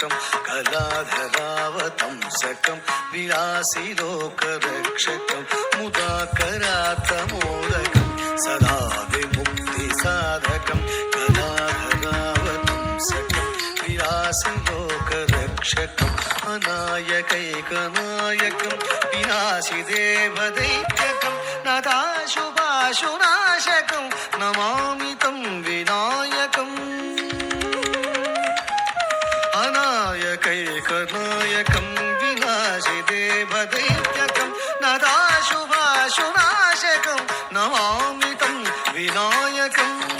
विनाशकं कलाधरावतंसकं विलासिलोकरक्षकं मुदाकरातमोदकं सदा विमुक्तिसाधकं कलाधरावतंसकं विलासिलोकरक्षकम् अनायकैकनायकं विनाशिदेवदैत्यकं नदाशुभाशुनाशकं नमामि तं विनायकम् अनायकैकनायकं विनाशिदेवदैत्यकं नदाशुभाशुनाशकं नमामि तं विनायकम्